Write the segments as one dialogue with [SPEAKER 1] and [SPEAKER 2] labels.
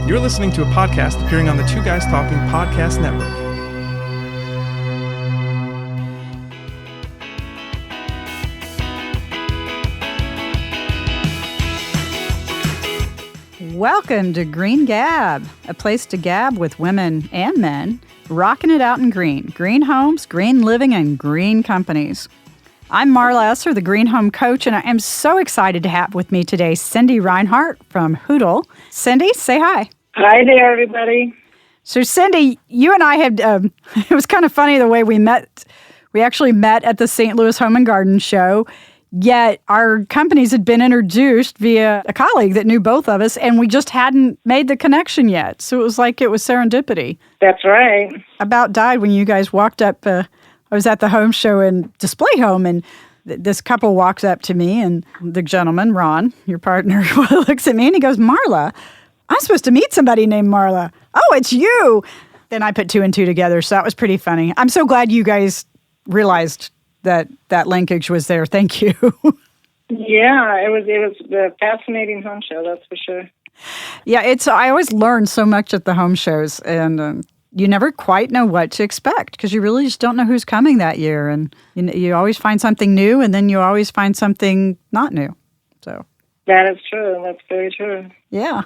[SPEAKER 1] You're listening to a podcast appearing on the Two Guys Talking Podcast Network.
[SPEAKER 2] Welcome to Green Gab, a place to gab with women and men, rocking it out in green. Green homes, green living, and green companies. I'm Marla Esser, the Green Home Coach, and I am so excited to have with me today Cindy Reinhardt from Hoodle. Cindy, say hi.
[SPEAKER 3] Hi there, everybody.
[SPEAKER 2] So, Cindy, you and I had, it was kind of funny the way we met. We actually met at the St. Louis Home and Garden Show, yet our companies had been introduced via a colleague that knew both of us, and we just hadn't made the connection yet. So it was like it was serendipity.
[SPEAKER 3] That's right.
[SPEAKER 2] About died when you guys walked up. I was at the home show in Display Home, and this couple walks up to me, and the gentleman, Ron, your partner, looks at me, and he goes, "Marla, I'm supposed to meet somebody named Marla. Oh, it's you." Then I put two and two together, so that was pretty funny. I'm so glad you guys realized that linkage was there. Thank you.
[SPEAKER 3] Yeah, it was a fascinating home show, that's for sure.
[SPEAKER 2] Yeah, I always learn so much at the home shows, and you never quite know what to expect because you really just don't know who's coming that year, and you always find something new, and then you always find something not new. So
[SPEAKER 3] that is true. That's very true.
[SPEAKER 2] Yeah.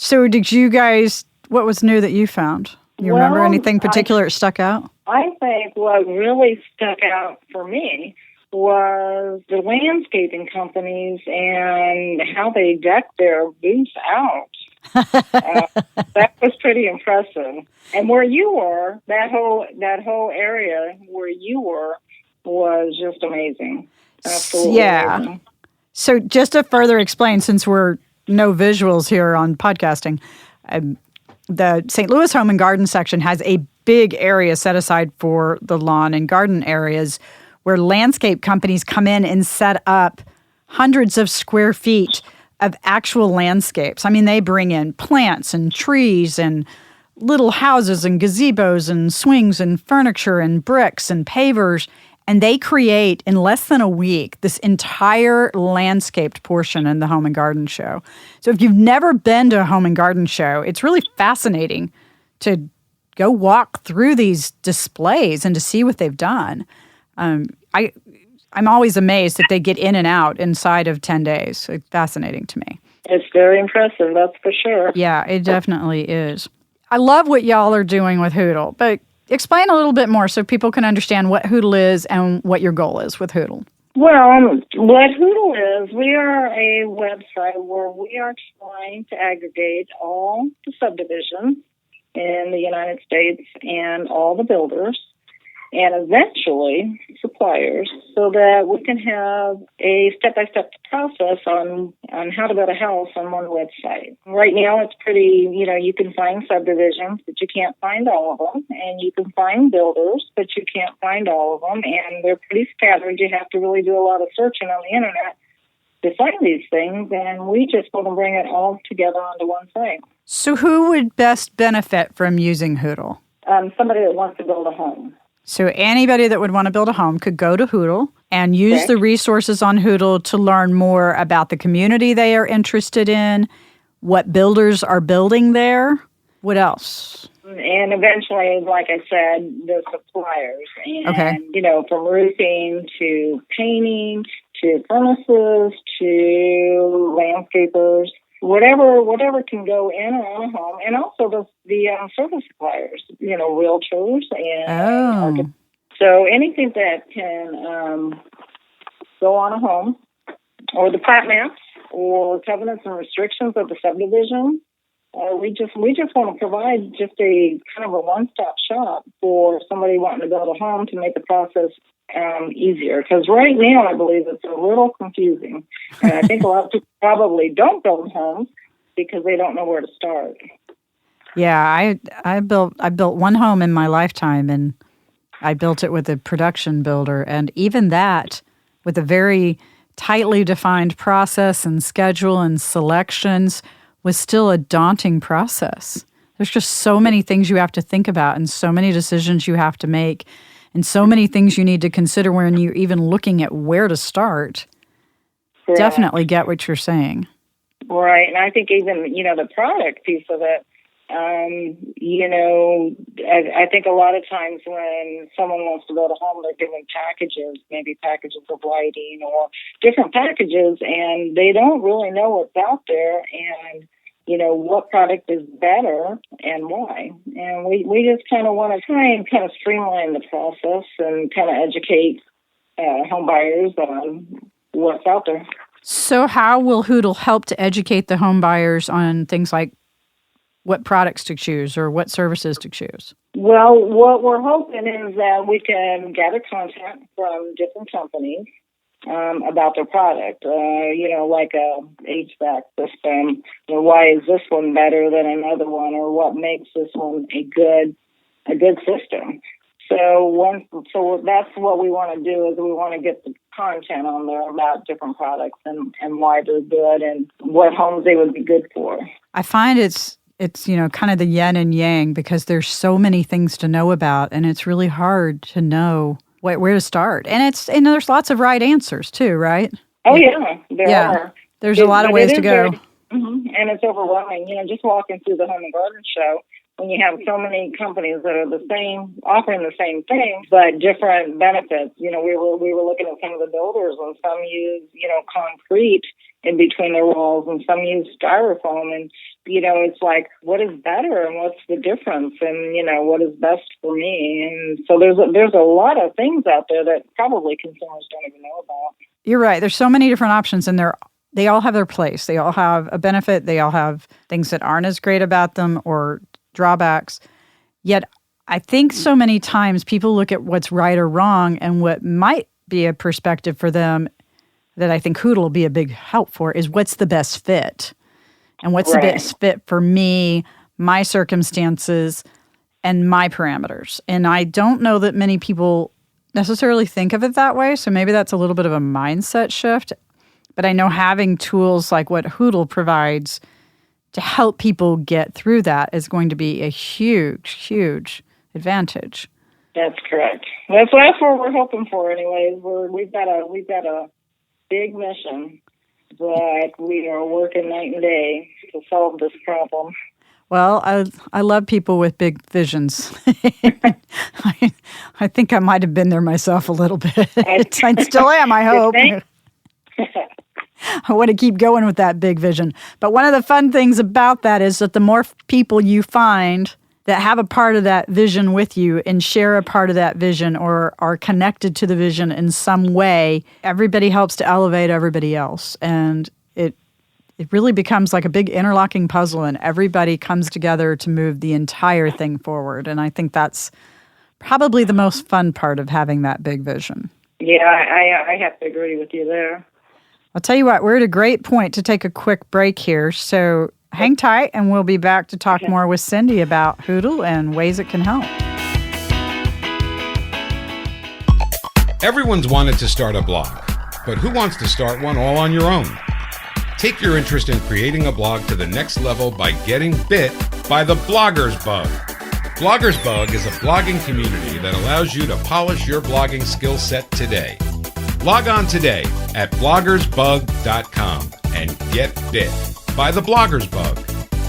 [SPEAKER 2] So did you guys? What was new that you found? You remember anything particular that stuck out?
[SPEAKER 3] I think what really stuck out for me was the landscaping companies and how they decked their booths out. That was pretty impressive. And where you were, that whole area where you were was just amazing. Absolutely amazing.
[SPEAKER 2] So just to further explain, since we're no visuals here on podcasting, the St. Louis Home and Garden section has a big area set aside for the lawn and garden areas where landscape companies come in and set up hundreds of square feet of actual landscapes. I mean, they bring in plants and trees and little houses and gazebos and swings and furniture and bricks and pavers, and they create, in less than a week, this entire landscaped portion in the Home and Garden Show. So if you've never been to a Home and Garden Show, it's really fascinating to go walk through these displays and to see what they've done. I'm always amazed that they get in and out inside of 10 days. It's fascinating to me.
[SPEAKER 3] It's very impressive, that's for sure.
[SPEAKER 2] Yeah, it definitely is. I love what y'all are doing with Hoodle, but explain a little bit more so people can understand what Hoodle is and what your goal is with Hoodle.
[SPEAKER 3] Well, what Hoodle is, we are a website where we are trying to aggregate all the subdivisions in the United States and all the builders and eventually suppliers so that we can have a step-by-step process on how to build a house on one website. Right now it's pretty, you can find subdivisions, but you can't find all of them, and you can find builders, but you can't find all of them, and they're pretty scattered. You have to really do a lot of searching on the internet to find these things, and we just want to bring it all together onto one site.
[SPEAKER 2] So who would best benefit from using Hoodle?
[SPEAKER 3] Somebody that wants to build a home.
[SPEAKER 2] So anybody that would want to build a home could go to Hoodle and use the resources on Hoodle to learn more about the community they are interested in, what builders are building there. What else?
[SPEAKER 3] And eventually, like I said, the suppliers. And, from roofing to painting to furnaces to landscapers. Whatever can go in or on a home, and also the service suppliers, realtors and so anything that can go on a home, or the plat maps, or covenants and restrictions of the subdivision. We just want to provide just a kind of a one-stop shop for somebody wanting to build a home to make the process easier. Because right now, I believe it's a little confusing, and I think a lot of people probably don't build homes because they don't know where to start.
[SPEAKER 2] Yeah, I built one home in my lifetime, and I built it with a production builder, and even that, with a very tightly defined process and schedule and selections, was still a daunting process. There's just so many things you have to think about and so many decisions you have to make and so many things you need to consider when you're even looking at where to start.
[SPEAKER 3] Correct.
[SPEAKER 2] Definitely get what you're saying.
[SPEAKER 3] Right, and I think even, the product piece of it, I think a lot of times when someone wants to build a home, they're given packages, maybe packages of lighting or different packages, and they don't really know what's out there and, what product is better and why. And we just kind of want to try and kind of streamline the process and kind of educate home buyers on what's out there.
[SPEAKER 2] So how will Hoodle help to educate the home buyers on things like what products to choose or what services to choose?
[SPEAKER 3] Well, what we're hoping is that we can gather content from different companies about their product, like a HVAC system. Why is this one better than another one, or what makes this one a good system? So that's what we want to do, is we want to get the content on there about different products and why they're good and what homes they would be good for. I
[SPEAKER 2] find it's kind of the yin and yang, because there's so many things to know about, and it's really hard to know where to start. And there's lots of right answers too, right?
[SPEAKER 3] Oh yeah, there are.
[SPEAKER 2] There's a lot of ways to go.
[SPEAKER 3] And it's overwhelming. Just walking through the home and garden show, when you have so many companies that are the same, offering the same thing, but different benefits. We were looking at some of the builders, and some use, concrete in between their walls, and some use styrofoam, and, it's like, what is better and what's the difference, and, what is best for me? And so there's a lot of things out there that probably consumers don't even know about. You're right. There's so many different options, and they all have their place. They all have a benefit. They all have things that aren't as great about them or drawbacks. Yet I think so many times people look at what's right or wrong, and what might be a perspective for them that I think Hoodle will be a big help for is what's the best fit. And what's the best fit for me, my circumstances, and my parameters. And I don't know that many people necessarily think of it that way, so maybe that's a little bit of a mindset shift. But I know having tools like what Hoodle provides to help people get through that is going to be a huge, huge advantage. That's correct. That's what we're hoping for anyways. We've got a big mission, but we are working night and day to solve this problem. Well, I love people with big visions. I think I might have been there myself a little bit. I still am, I hope. I want to keep going with that big vision. But one of the fun things about that is that the more people you find that have a part of that vision with you and share a part of that vision or are connected to the vision in some way, everybody helps to elevate everybody else. And it really becomes like a big interlocking puzzle, and everybody comes together to move the entire thing forward. And I think that's probably the most fun part of having that big vision. Yeah, I have to agree with you there. I'll tell you what, we're at a great point to take a quick break here. So hang tight, and we'll be back to talk more with Cindy about Hoodle and ways it can help.
[SPEAKER 4] Everyone's wanted to start a blog, but who wants to start one all on your own? Take your interest in creating a blog to the next level by getting bit by the Blogger's Bug. Blogger's Bug is a blogging community that allows you to polish your blogging skill set today. Log on today at bloggersbug.com and get bit by the Blogger's Bug.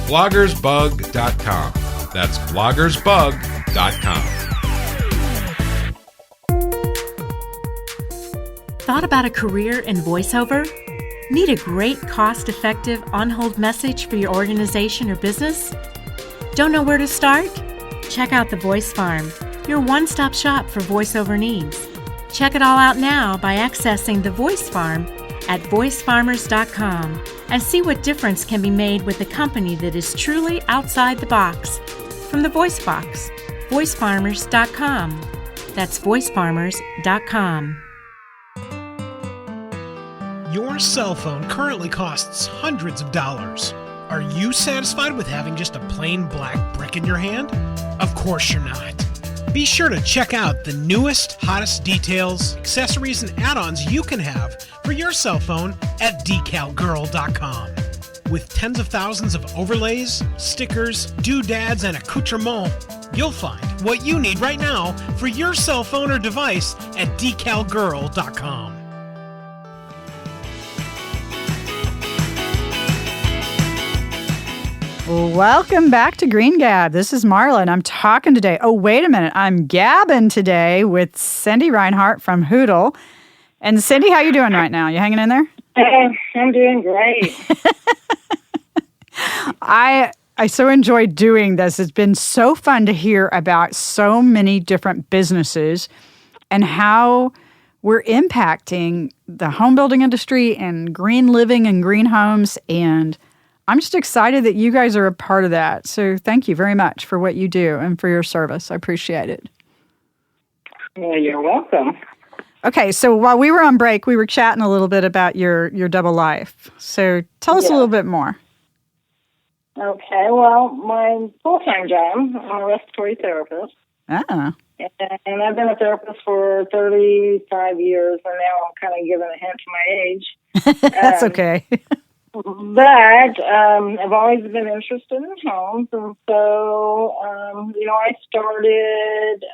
[SPEAKER 4] bloggersbug.com. That's bloggersbug.com.
[SPEAKER 5] Thought about a career in voiceover? Need a great, cost-effective on-hold message for your organization or business? Don't know where to start? Check out the Voice Farm, your one-stop shop for voiceover needs. Check it all out now by accessing the Voice Farm at voicefarmers.com and see what difference can be made with a company that is truly outside the box. From the Voice Box, voicefarmers.com. That's voicefarmers.com.
[SPEAKER 6] Your cell phone currently costs hundreds of dollars. Are you satisfied with having just a plain black brick in your hand? Of course you're not. Be sure to check out the newest, hottest details, accessories, and add-ons you can have for your cell phone at decalgirl.com. With tens of thousands of overlays, stickers, doodads, and accoutrements, you'll find what you need right now for your cell phone or device at decalgirl.com.
[SPEAKER 2] Welcome back to Green Gab. This is Marla, and I'm talking today. Oh, wait a minute. I'm gabbing today with Cindy Reinhardt from Hoodle. And Cindy, how you doing right now? You hanging in there?
[SPEAKER 3] I'm doing great.
[SPEAKER 2] I so enjoyed doing this. It's been so fun to hear about so many different businesses and how we're impacting the home building industry and green living and green homes. And I'm just excited that you guys are a part of that. So thank you very much for what you do and for your service. I appreciate it.
[SPEAKER 3] Well, you're welcome.
[SPEAKER 2] Okay, so while we were on break, we were chatting a little bit about your double life. So tell us a little bit more.
[SPEAKER 3] Okay, well, my full-time job, I'm a respiratory therapist.
[SPEAKER 2] Ah.
[SPEAKER 3] And I've been a therapist for 35 years, and now I'm kind of giving a hint to my age.
[SPEAKER 2] That's okay.
[SPEAKER 3] But I've always been interested in homes, and so, I started,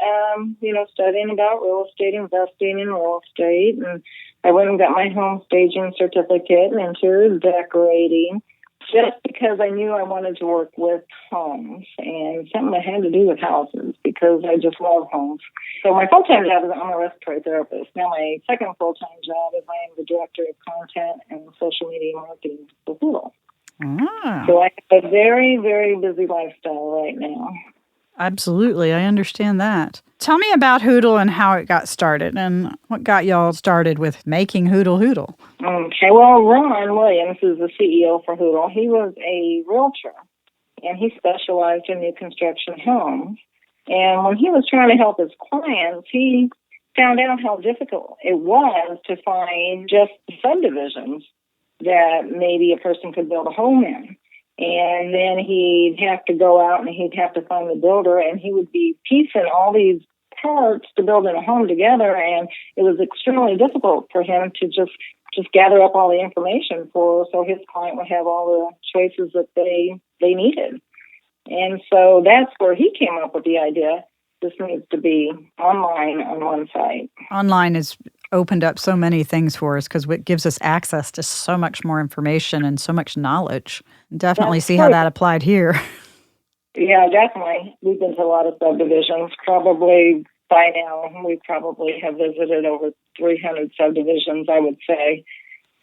[SPEAKER 3] studying about real estate, investing in real estate, and I went and got my home staging certificate in interior decorating, just because I knew I wanted to work with homes and something that had to do with houses because I just love homes. So my full-time job is I'm a respiratory therapist. Now my second full-time job is I am the director of content and social media marketing for Hoodle.
[SPEAKER 2] Ah.
[SPEAKER 3] So I have a very, very busy lifestyle right now.
[SPEAKER 2] Absolutely. I understand that. Tell me about Hoodle and how it got started and what got y'all started with making Hoodle.
[SPEAKER 3] Okay, well, Ron Williams is the CEO for Hoodle. He was a realtor, and he specialized in new construction homes. And when he was trying to help his clients, he found out how difficult it was to find just subdivisions that maybe a person could build a home in. And then he'd have to go out and he'd have to find the builder, and he would be piecing all these parts to build a home together, and it was extremely difficult for him to just gather up all the information so his client would have all the choices that they needed. And so that's where he came up with the idea. This needs to be online on one site.
[SPEAKER 2] Online has opened up so many things for us because it gives us access to so much more information and so much knowledge. Definitely see how that applied here.
[SPEAKER 3] Yeah, definitely. We've been to a lot of subdivisions. Probably by now, we probably have visited over 300 subdivisions, I would say.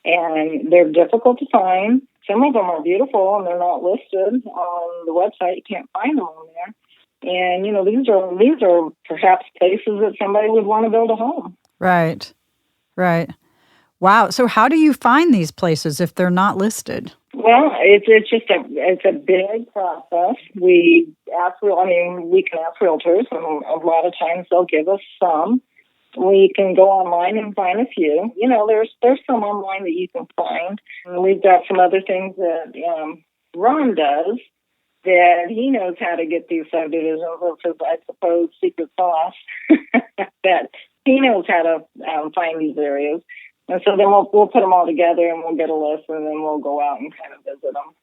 [SPEAKER 3] And they're difficult to find. Some of them are beautiful, and they're not listed on the website. You can't find them on there. And, these are perhaps places that somebody would want to build a home.
[SPEAKER 2] Right. Wow. So how do you find these places if they're not listed?
[SPEAKER 3] Well, it's a big process. We can ask realtors, and a lot of times they'll give us some. We can go online and find a few. There's some online that you can find. And we've got some other things that Ron does that he knows how to get these subdivisions, which is, I suppose, secret sauce, that he knows how to find these areas. And so then we'll put them all together and we'll get a list, and then we'll go out and kind of visit them.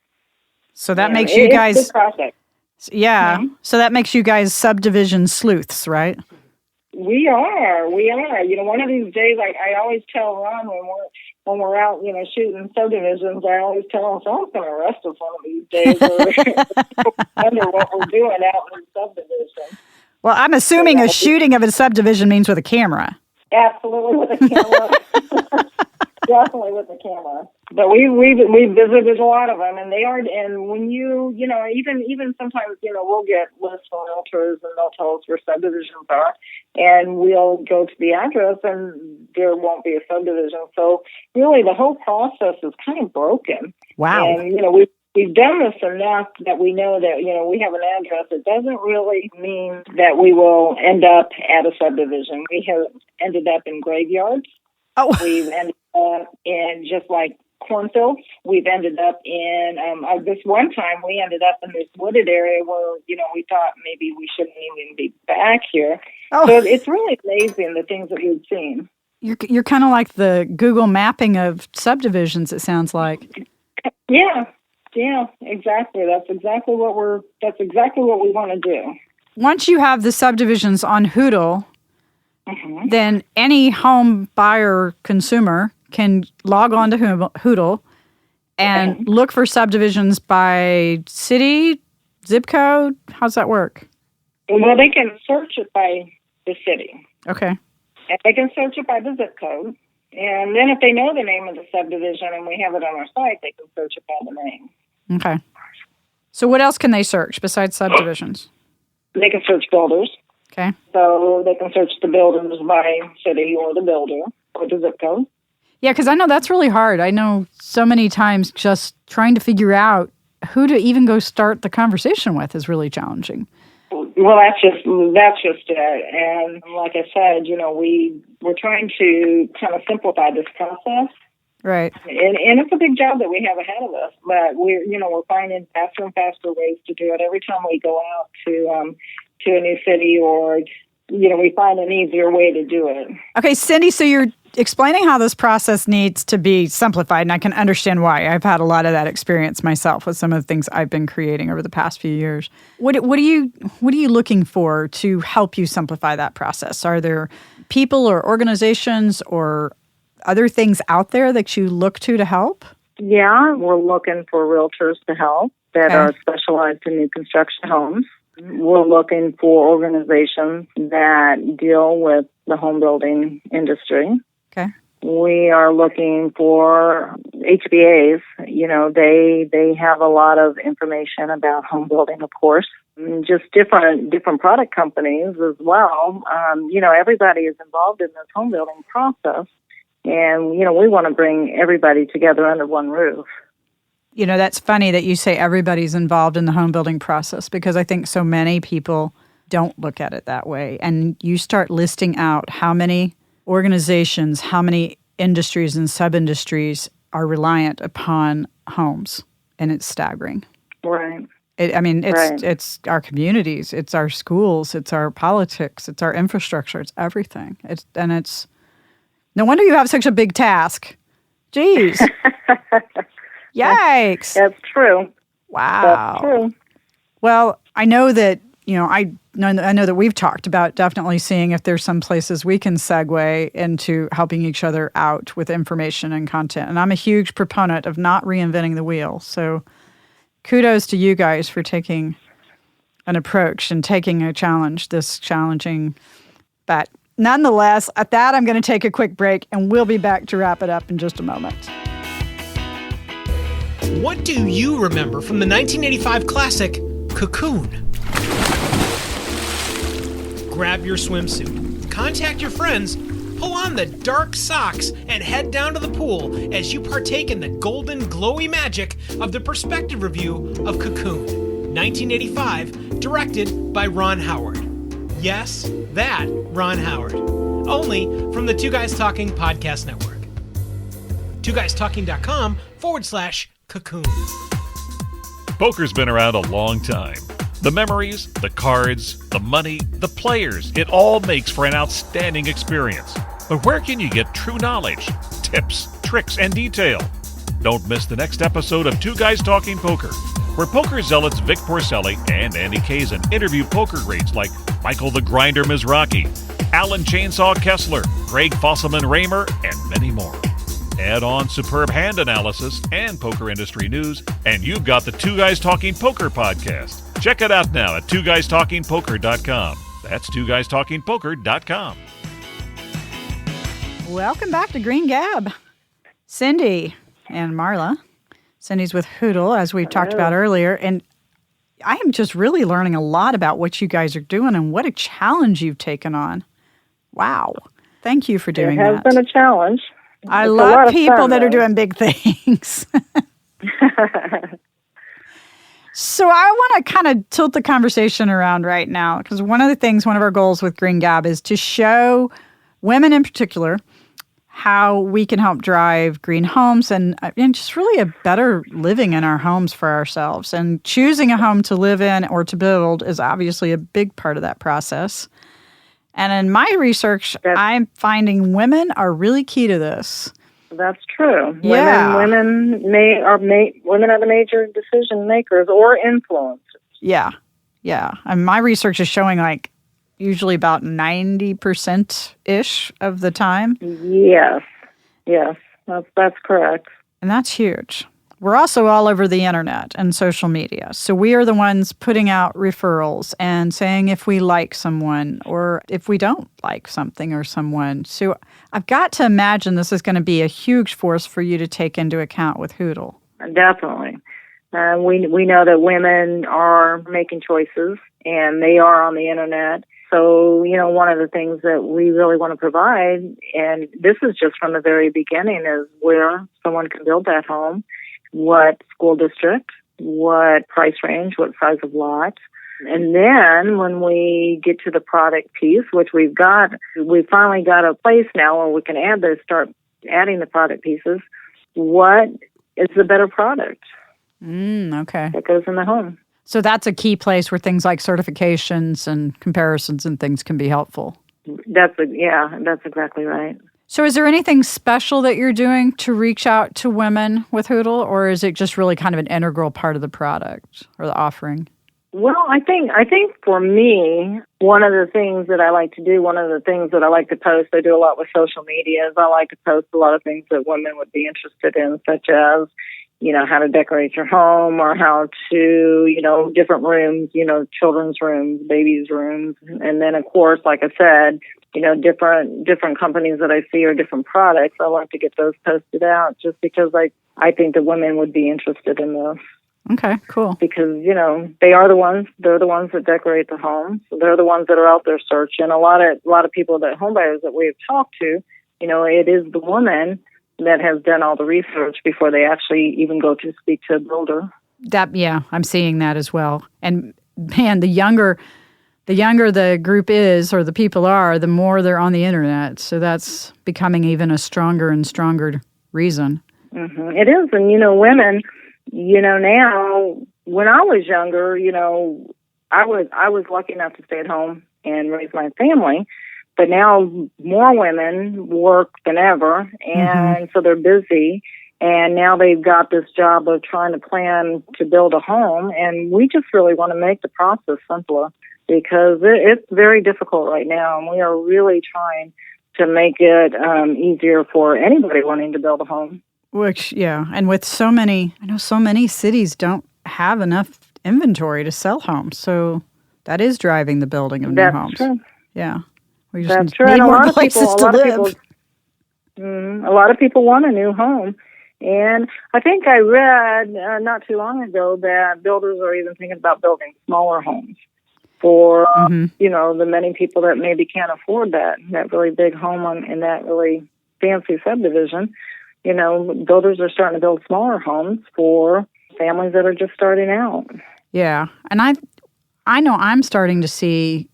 [SPEAKER 3] So that
[SPEAKER 2] makes you guys...
[SPEAKER 3] It's a project.
[SPEAKER 2] Yeah. Mm-hmm. So that makes you guys subdivision sleuths, right?
[SPEAKER 3] We are. One of these days, I always tell Ron when we're out, shooting subdivisions, I always tell him, someone's going to arrest us one of these days. Or wonder what we're doing out in the subdivision.
[SPEAKER 2] Well, I'm assuming a shooting of a subdivision means with a camera.
[SPEAKER 3] Absolutely with a camera. Definitely with a camera. But we visited a lot of them, and they are. And when even sometimes we'll get lists from realtors, and they'll tell us where subdivisions are, and we'll go to the address, and there won't be a subdivision. So really, the whole process is kind of broken.
[SPEAKER 2] Wow.
[SPEAKER 3] And we've done this enough that we know that we have an address. It doesn't really mean that we will end up at a subdivision. We have ended up in graveyards.
[SPEAKER 2] Oh.
[SPEAKER 3] We've ended up in just like cornfields. We've ended up in, this one time we ended up in this wooded area where, we thought maybe we shouldn't even be back here. Oh. So it's really amazing the things that we've seen.
[SPEAKER 2] You're kind of like the Google mapping of subdivisions, it sounds like.
[SPEAKER 3] Yeah, exactly. That's exactly what we want to do.
[SPEAKER 2] Once you have the subdivisions on Hoodle, mm-hmm. then any home buyer consumer can log on to Hoodle and look for subdivisions by city, zip code? How's that work?
[SPEAKER 3] Well, they can search it by the city.
[SPEAKER 2] Okay.
[SPEAKER 3] And they can search it by the zip code. And then if they know the name of the subdivision and we have it on our site, they can search it by the name.
[SPEAKER 2] Okay. So what else can they search besides subdivisions?
[SPEAKER 3] They can search builders.
[SPEAKER 2] Okay.
[SPEAKER 3] So they can search the builders by city or the builder or the zip code.
[SPEAKER 2] Yeah, because I know that's really hard. I know so many times just trying to figure out who to even go start the conversation with is really challenging.
[SPEAKER 3] Well, that's just it. And like I said, we're trying to kind of simplify this process.
[SPEAKER 2] Right.
[SPEAKER 3] And it's a big job that we have ahead of us, but we're finding faster and faster ways to do it. Every time we go out to a new city or, we find an easier way to do it.
[SPEAKER 2] Okay, Cindy, so you're explaining how this process needs to be simplified, and I can understand why. I've had a lot of that experience myself with some of the things I've been creating over the past few years. What are you looking for to help you simplify that process? Are there people or organizations or other things out there that you look to help?
[SPEAKER 3] Yeah, we're looking for realtors to help that are specialized in new construction homes. We're looking for organizations that deal with the home building industry.
[SPEAKER 2] Okay.
[SPEAKER 3] We are looking for HBAs. They have a lot of information about home building, of course. Just different product companies as well. Everybody is involved in this home building process. And, we want to bring everybody together under one roof.
[SPEAKER 2] That's funny that you say everybody's involved in the home building process because I think so many people don't look at it that way. And you start listing out how many organizations, how many industries and sub-industries are reliant upon homes, and it's staggering.
[SPEAKER 3] Right.
[SPEAKER 2] It's our communities, it's our schools, it's our politics, it's our infrastructure, it's everything. It's no wonder you have such a big task. Jeez. Yikes.
[SPEAKER 3] That's true.
[SPEAKER 2] Wow.
[SPEAKER 3] That's true.
[SPEAKER 2] Well, I know that, I know that we've talked about definitely seeing if there's some places we can segue into helping each other out with information and content. And I'm a huge proponent of not reinventing the wheel. So kudos to you guys for taking an approach and taking a challenge, this challenging. But nonetheless, at that, I'm going to take a quick break and we'll be back to wrap it up in just a moment.
[SPEAKER 6] What do you remember from the 1985 classic, Cocoon? Grab your swimsuit, contact your friends, pull on the dark socks, and head down to the pool as you partake in the golden, glowy magic of the perspective review of Cocoon, 1985, directed by Ron Howard. Yes, that Ron Howard. Only from the Two Guys Talking Podcast Network. twoguystalking.com/Cocoon.
[SPEAKER 7] Poker's been around a long time. The memories, the cards, the money, the players, it all makes for an outstanding experience. But where can you get true knowledge, tips, tricks, and detail? Don't miss the next episode of Two Guys Talking Poker, where poker zealots Vic Porcelli and Andy Kazin interview poker greats like Michael the Grinder Mizrachi, Alan Chainsaw Kessler, Greg Fosselman-Raymer, and many more. Add on superb hand analysis and poker industry news, and you've got the Two Guys Talking Poker podcast. Check it out now at twoguystalkingpoker.com. That's twoguystalkingpoker.com.
[SPEAKER 2] Welcome back to Green Gab. Cindy and Marla. Cindy's with Hoodle, as we talked about earlier, and I am just really learning a lot about what you guys are doing and what a challenge you've taken on. Wow. Thank you for doing that.
[SPEAKER 3] It has been a challenge.
[SPEAKER 2] I love people that are doing big things. So I want to kind of tilt the conversation around right now because one of our goals with Green Gab is to show women in particular how we can help drive green homes and just really a better living in our homes for ourselves. And choosing a home to live in or to build is obviously a big part of that process. And in my research, I'm finding women are really key to this.
[SPEAKER 3] That's true.
[SPEAKER 2] Yeah.
[SPEAKER 3] Women are the major decision makers or influencers.
[SPEAKER 2] Yeah. And my research is showing usually about 90%-ish of the time.
[SPEAKER 3] Yes, that's correct.
[SPEAKER 2] And that's huge. we're also all over the internet and social media. So we are the ones putting out referrals and saying if we like someone or if we don't like something or someone. So I've got to imagine this is going to be a huge force for you to take into account with Hoodle.
[SPEAKER 3] Definitely. We know that women are making choices and they are on the internet. So, one of the things that we really want to provide, and this is just from the very beginning, is where someone can build that home, what school district, what price range, what size of lot. And then when we get to the product piece, which we've finally got a place now where we can start adding the product pieces, what is the better product?
[SPEAKER 2] Okay.
[SPEAKER 3] That goes in the home.
[SPEAKER 2] So that's a key place where things like certifications and comparisons and things can be helpful.
[SPEAKER 3] That's exactly right.
[SPEAKER 2] So is there anything special that you're doing to reach out to women with Hoodle, or is it just really kind of an integral part of the product or the offering?
[SPEAKER 3] Well, I think for me, one of the things that I like to do, one of the things that I like to post, I do a lot with social media, is I like to post a lot of things that women would be interested in, such as, how to decorate your home or how to, different rooms, children's rooms, babies' rooms. And then, of course, like I said, different companies that I see or different products, I like to get those posted out just because I think that women would be interested in this.
[SPEAKER 2] Okay, cool.
[SPEAKER 3] Because, they're the ones that decorate the home. So they're the ones that are out there searching. A lot of people home buyers that we've talked to, it is the woman that has done all the research before they actually even go to speak to a builder.
[SPEAKER 2] I'm seeing that as well. And man, the younger the group is or the people are, the more they're on the internet. So that's becoming even a stronger and stronger reason.
[SPEAKER 3] Mm-hmm. It is. And, women, now, when I was younger, I was lucky enough to stay at home and raise my family. But now more women work than ever, and so they're busy. And now they've got this job of trying to plan to build a home. And we just really want to make the process simpler because it's very difficult right now. And we are really trying to make it easier for anybody wanting to build a home.
[SPEAKER 2] And with I know so many cities don't have enough inventory to sell homes. So that is driving the building of new homes. True. Yeah. We just
[SPEAKER 3] That's true.
[SPEAKER 2] need
[SPEAKER 3] And
[SPEAKER 2] more places to live.
[SPEAKER 3] A lot of people want a new home. And I think I read not too long ago that builders are even thinking about building smaller homes for, the many people that maybe can't afford that really big home in that really fancy subdivision. Builders are starting to build smaller homes for families that are just starting out. Yeah.
[SPEAKER 2] And I know I'm starting to see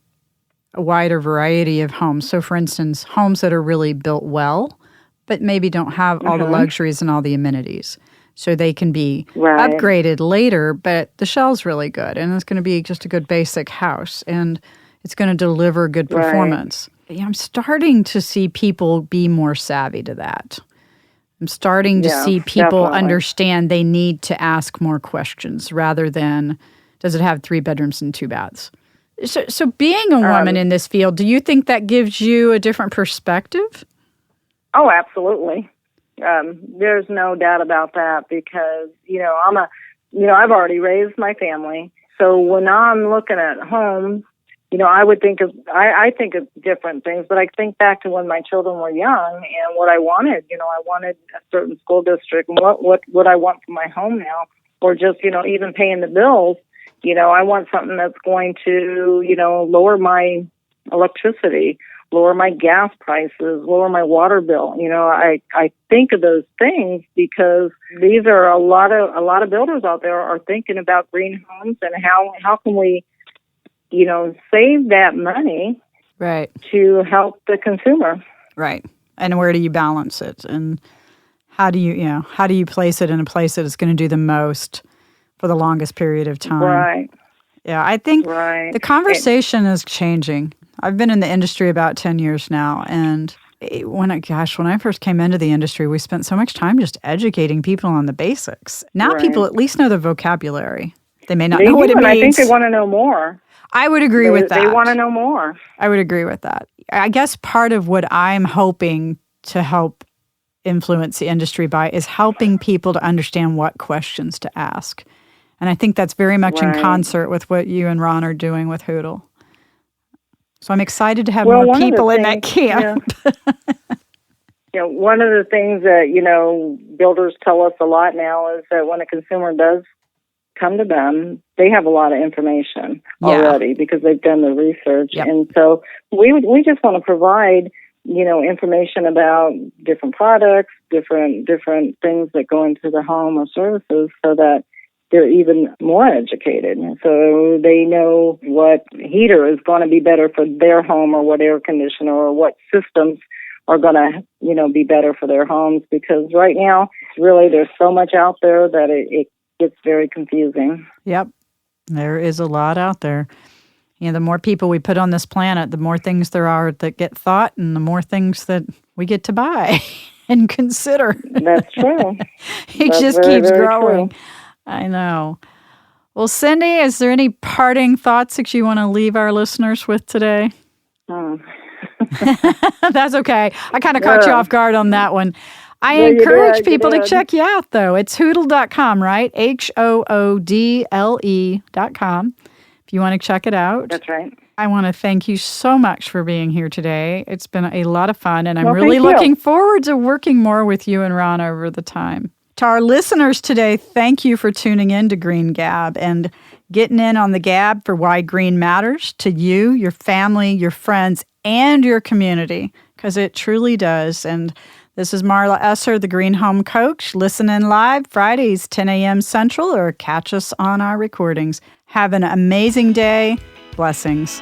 [SPEAKER 2] a wider variety of homes. So, for instance, homes that are really built well, but maybe don't have all the luxuries and all the amenities. So they can be upgraded later, but the shell's really good. And it's going to be just a good basic house. And it's going to deliver good performance. Right. I'm starting to see people be more savvy to that. I'm starting to see people understand they need to ask more questions rather than, does it have 3 bedrooms and 2 baths? So being a woman in this field, do you think that gives you a different perspective?
[SPEAKER 3] Oh, absolutely. There's no doubt about that because, I've already raised my family. So when I'm looking at homes, I would think I think of different things, but I think back to when my children were young and what I wanted. I wanted a certain school district and what I want for my home now, or just, even paying the bills. I want something that's going to, lower my electricity, lower my gas prices, lower my water bill. I think of those things because these are a lot of builders out there are thinking about green homes and how can we, save that money to help the consumer.
[SPEAKER 2] Right. And where do you balance it? And how do you place it in a place that is going to do the most for the longest period of time?
[SPEAKER 3] Right.
[SPEAKER 2] Yeah, I think the conversation is changing. I've been in the industry about 10 years now, and when I first came into the industry, we spent so much time just educating people on the basics. Now people at least know the vocabulary. They may not know what it means.
[SPEAKER 3] I think they want to know more.
[SPEAKER 2] I would agree with that.
[SPEAKER 3] They want to know more.
[SPEAKER 2] I would agree with that. I guess part of what I'm hoping to help influence the industry by is helping people to understand what questions to ask. And I think that's very much in concert with what you and Ron are doing with Hoodle. So I'm excited to have more people in that camp.
[SPEAKER 3] Yeah. One of the things that, builders tell us a lot now is that when a consumer does come to them, they have a lot of information already because they've done the research.
[SPEAKER 2] Yep.
[SPEAKER 3] And so we just want to provide, information about different products, different things that go into the home or services so that they're even more educated. So they know what heater is going to be better for their home or what air conditioner or what systems are going to, be better for their homes. Because right now, really, there's so much out there that it gets very confusing.
[SPEAKER 2] Yep. There is a lot out there. The more people we put on this planet, the more things there are that get thought and the more things that we get to buy and consider.
[SPEAKER 3] That's true.
[SPEAKER 2] It just keeps growing. True. I know. Well, Cindy, is there any parting thoughts that you want to leave our listeners with today? That's okay. I kind of caught you off guard on that one. I encourage people to check you out, though. It's Hoodle.com, right? HOODLE.com. If you want to check it out.
[SPEAKER 3] That's right.
[SPEAKER 2] I want to thank you so much for being here today. It's been a lot of fun, and I'm really looking forward to working more with you and Ron over the time. To our listeners today, thank you for tuning in to Green Gab and getting in on the gab for why green matters to you, your family, your friends, and your community, because it truly does. And this is Marla Esser, the Green Home Coach. Listen in live Fridays, 10 a.m. Central, or catch us on our recordings. Have an amazing day. Blessings.